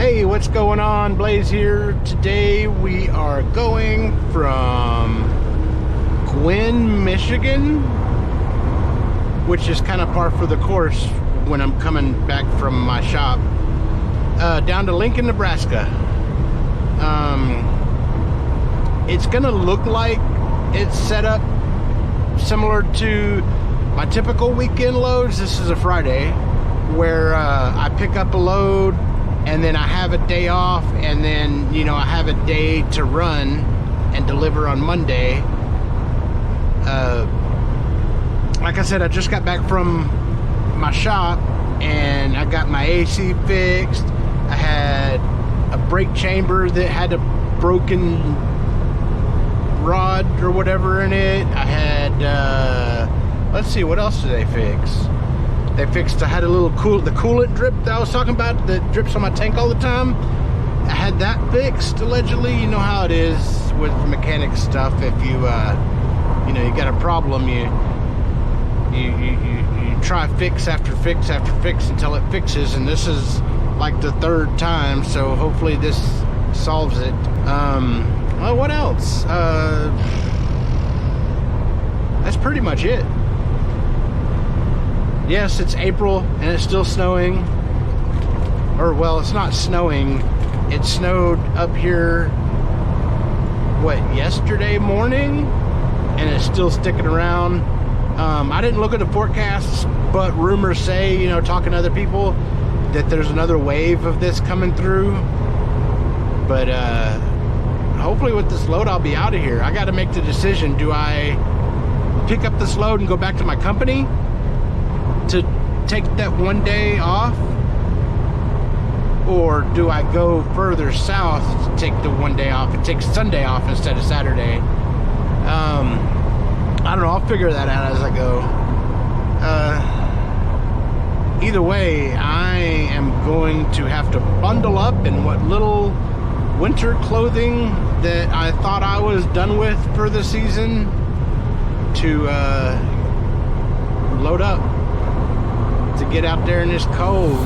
Hey, what's going on? Blaze here. Today we are going from Gwinn, Michigan, which is kind of par for the course when I'm coming back from my shop, down to Lincoln, Nebraska. It's gonna look like it's set up similar to my typical weekend loads. This is a Friday where I pick up a load and then I have a day off, and then I have a day to run and deliver on Monday. Like I said, I just got back from my shop and I got my AC fixed. I had a brake chamber that had a broken rod or whatever in it. I had let's see, what else did they fix? They fixed, I had a little the coolant drip that I was talking about that drips on my tank all the time. I had that fixed, allegedly. You know how it is with mechanic stuff. If you you got a problem, you try fix after fix after fix until it fixes, and this is like the third time, so hopefully this solves it. Well, what else? That's pretty much it. Yes, it's April and it's still snowing. Or, well, it's not snowing. It snowed up here, yesterday morning? And it's still sticking around. I didn't look at the forecasts, but rumors say, talking to other people, that there's another wave of this coming through. But hopefully with this load I'll be out of here. I got to make the decision. Do I pick up this load and go back to my company to take that one day off, or do I go further south to take the one day off and take Sunday off instead of Saturday? I don't know. I'll figure that out as I go. Either way, I am going to have to bundle up in what little winter clothing that I thought I was done with for the season to load up to get out there in this cold.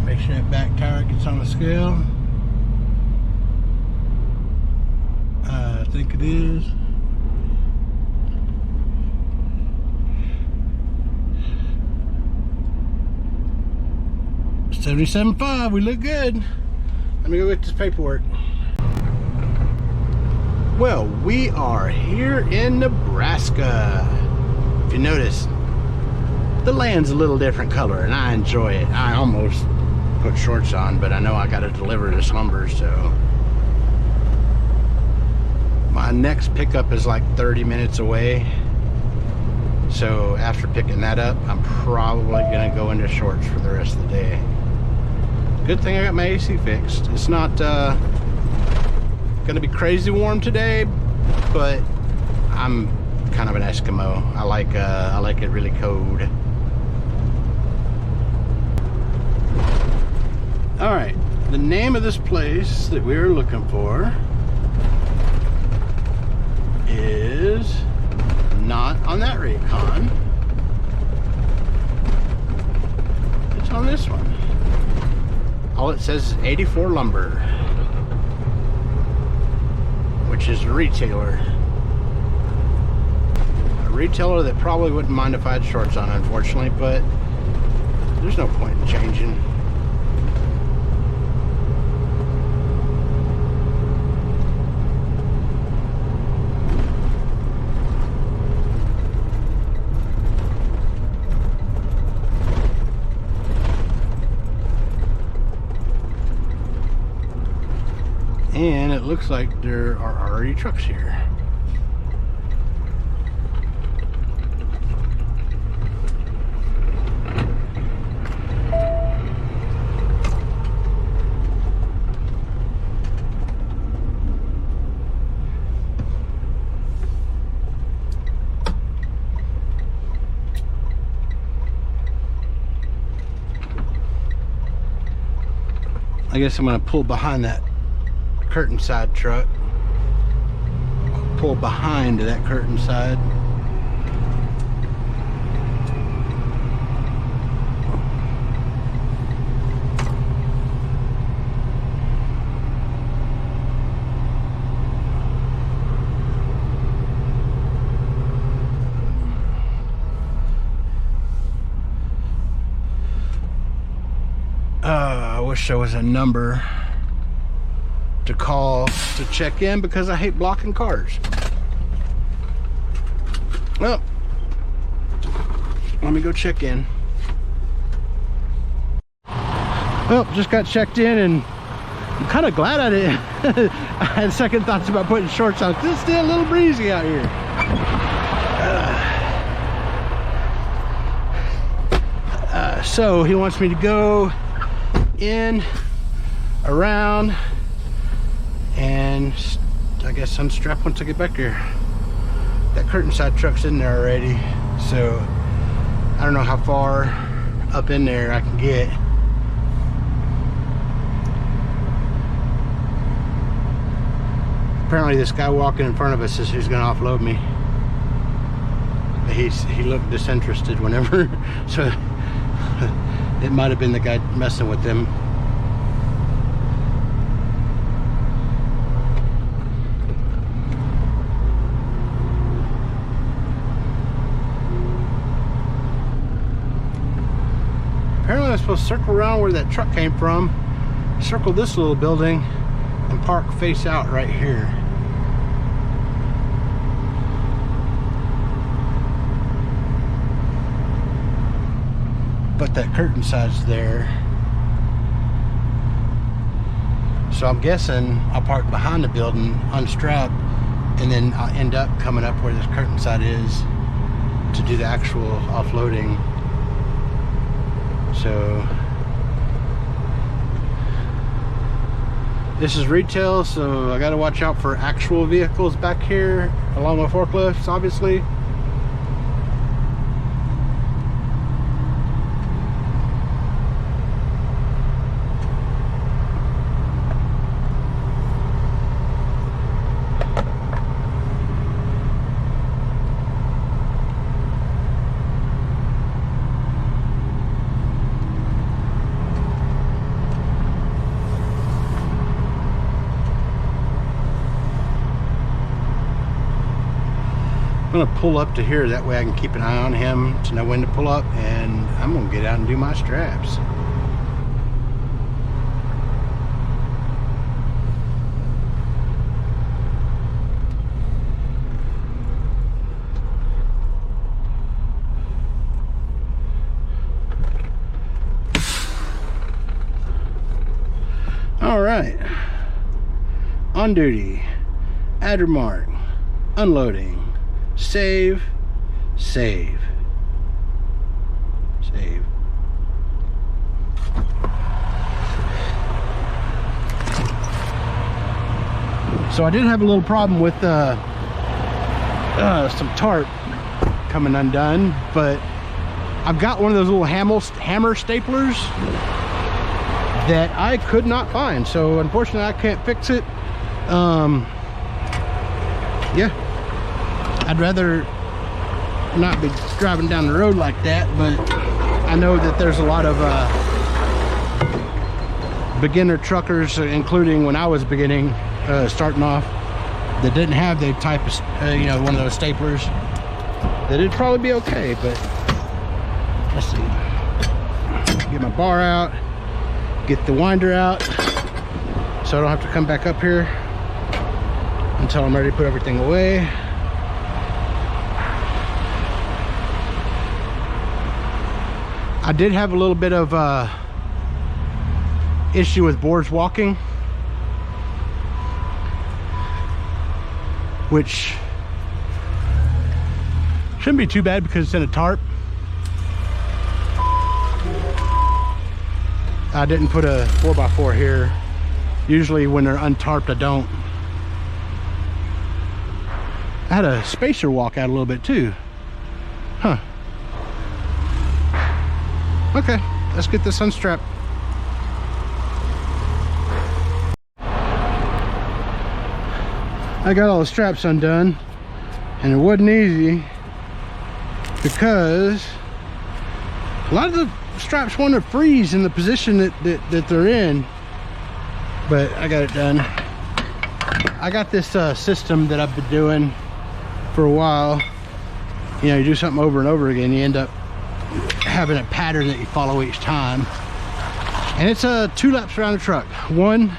Make sure that back tire gets on the scale. I think it is. $77.5. We look good. Let me go get this paperwork. Well, we are here in Nebraska. If you notice, the land's a little different color, and I enjoy it. I almost put shorts on, but I know I gotta deliver this lumber, so my next pickup is like 30 minutes away. So after picking that up, I'm probably gonna go into shorts for the rest of the day. Good thing I got my AC fixed. It's not gonna be crazy warm today, but I'm kind of an Eskimo. I like it really cold. All right, the name of this place that we're looking for is not on that Raycon. It's on this one. All it says is 84 Lumber, which is a retailer. retailer that probably wouldn't mind if I had shorts on, unfortunately, but there's no point in changing. And it looks like there are already trucks here. I guess I'm going to pull behind that curtain side truck. Pull behind that curtain side. I wish there was a number to call to check in because I hate blocking cars. Well, let me go check in. Well, just got checked in and I'm kind of glad I didn't. I had second thoughts about putting shorts on because it's still a little breezy out here. So he wants me to go in, around, and I guess unstrap once I get back here. That curtain side truck's in there already, so I don't know how far up in there I can get. Apparently this guy walking in front of us is who's gonna offload me. He looked disinterested whenever, so it might have been the guy messing with them. Apparently I'm supposed to circle around where that truck came from, circle this little building, and park face out right here. But that curtain side's there. So I'm guessing I'll park behind the building, unstrap, and then I'll end up coming up where this curtain side is to do the actual offloading. So this is retail, so I gotta watch out for actual vehicles back here along with forklifts, obviously. I'm gonna pull up to here, that way I can keep an eye on him to know when to pull up, and I'm gonna get out and do my straps. All right, on duty, add remark, unloading. Save, save, save. So I did have a little problem with some tarp coming undone, but I've got one of those little hammer staplers that I could not find. So unfortunately I can't fix it. Yeah. I'd rather not be driving down the road like that, but I know that there's a lot of beginner truckers, including when I was starting off, that didn't have the type of, you know, one of those staplers. that it'd probably be okay, but let's see. Get my bar out, get the winder out, so I don't have to come back up here until I'm ready to put everything away. I did have a little bit of issue with boards walking, which shouldn't be too bad because it's in a tarp. I didn't put a 4x4 here. Usually when they're untarped, I don't. I had a spacer walk out a little bit too. Huh. Okay, let's get this unstrapped. I got all the straps undone, and it wasn't easy because a lot of the straps want to freeze in the position that they're in, but I got it done. I got this system that I've been doing for a while. You know, you do something over and over again, you end up having a pattern that you follow each time, and it's 2 laps around the truck. One,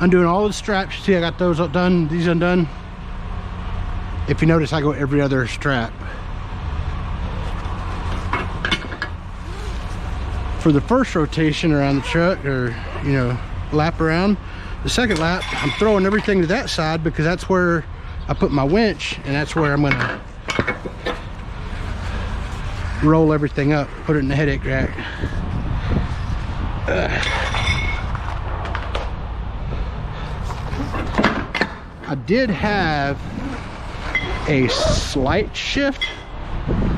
undoing all the straps. See, I got those done, these undone. If you notice, I go every other strap. For the first rotation around the truck, or you know, lap around, the second lap I'm throwing everything to that side because that's where I put my winch, and that's where I'm gonna roll everything up, put it in the headache rack. I did have a slight shift,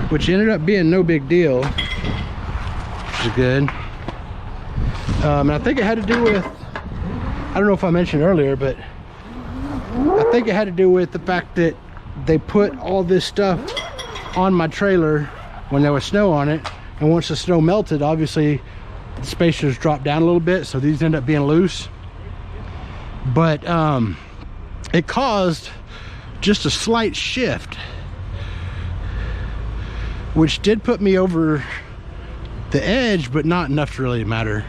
which ended up being no big deal, which is good. And I think it had to do with, I don't know if I mentioned earlier, but I think it had to do with the fact that they put all this stuff on my trailer when there was snow on it, and once the snow melted, obviously the spacers dropped down a little bit, so these end up being loose. But it caused just a slight shift, which did put me over the edge, but not enough to really matter.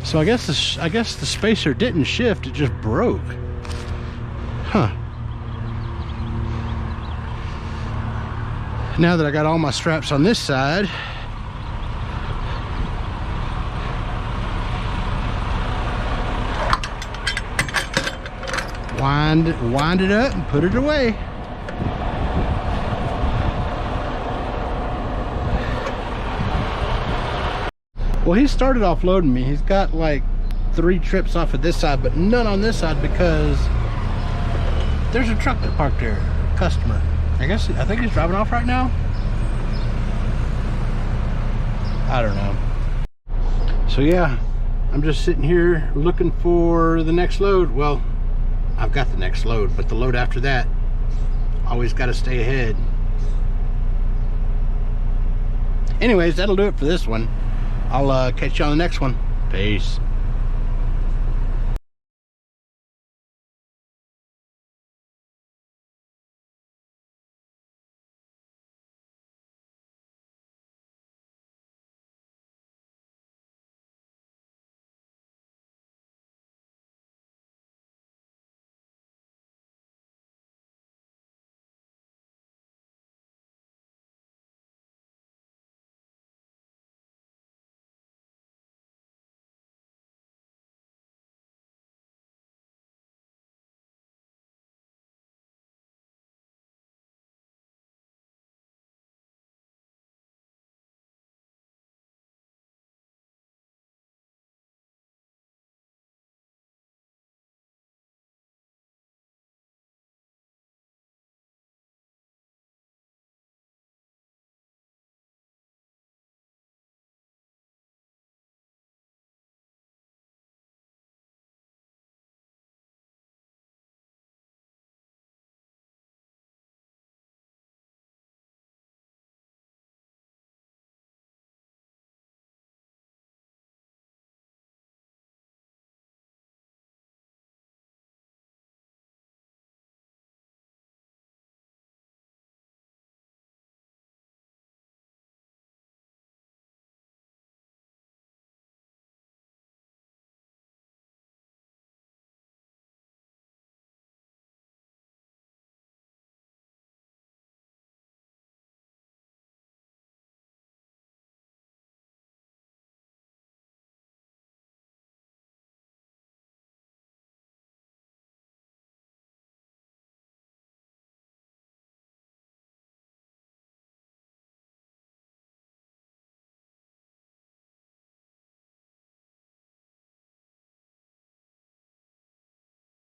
So I guess the spacer didn't shift, it just broke. Huh. Now that I got all my straps on this side, wind it up and put it away. Well, he started offloading me. He's got like 3 trips off of this side, but none on this side because there's a truck that parked there, a customer. I think he's driving off right now. I don't know. So yeah, I'm just sitting here looking for the next load. Well, I've got the next load, but the load after that, always got to stay ahead. Anyways, that'll do it for this one. I'll catch you on the next one. Peace.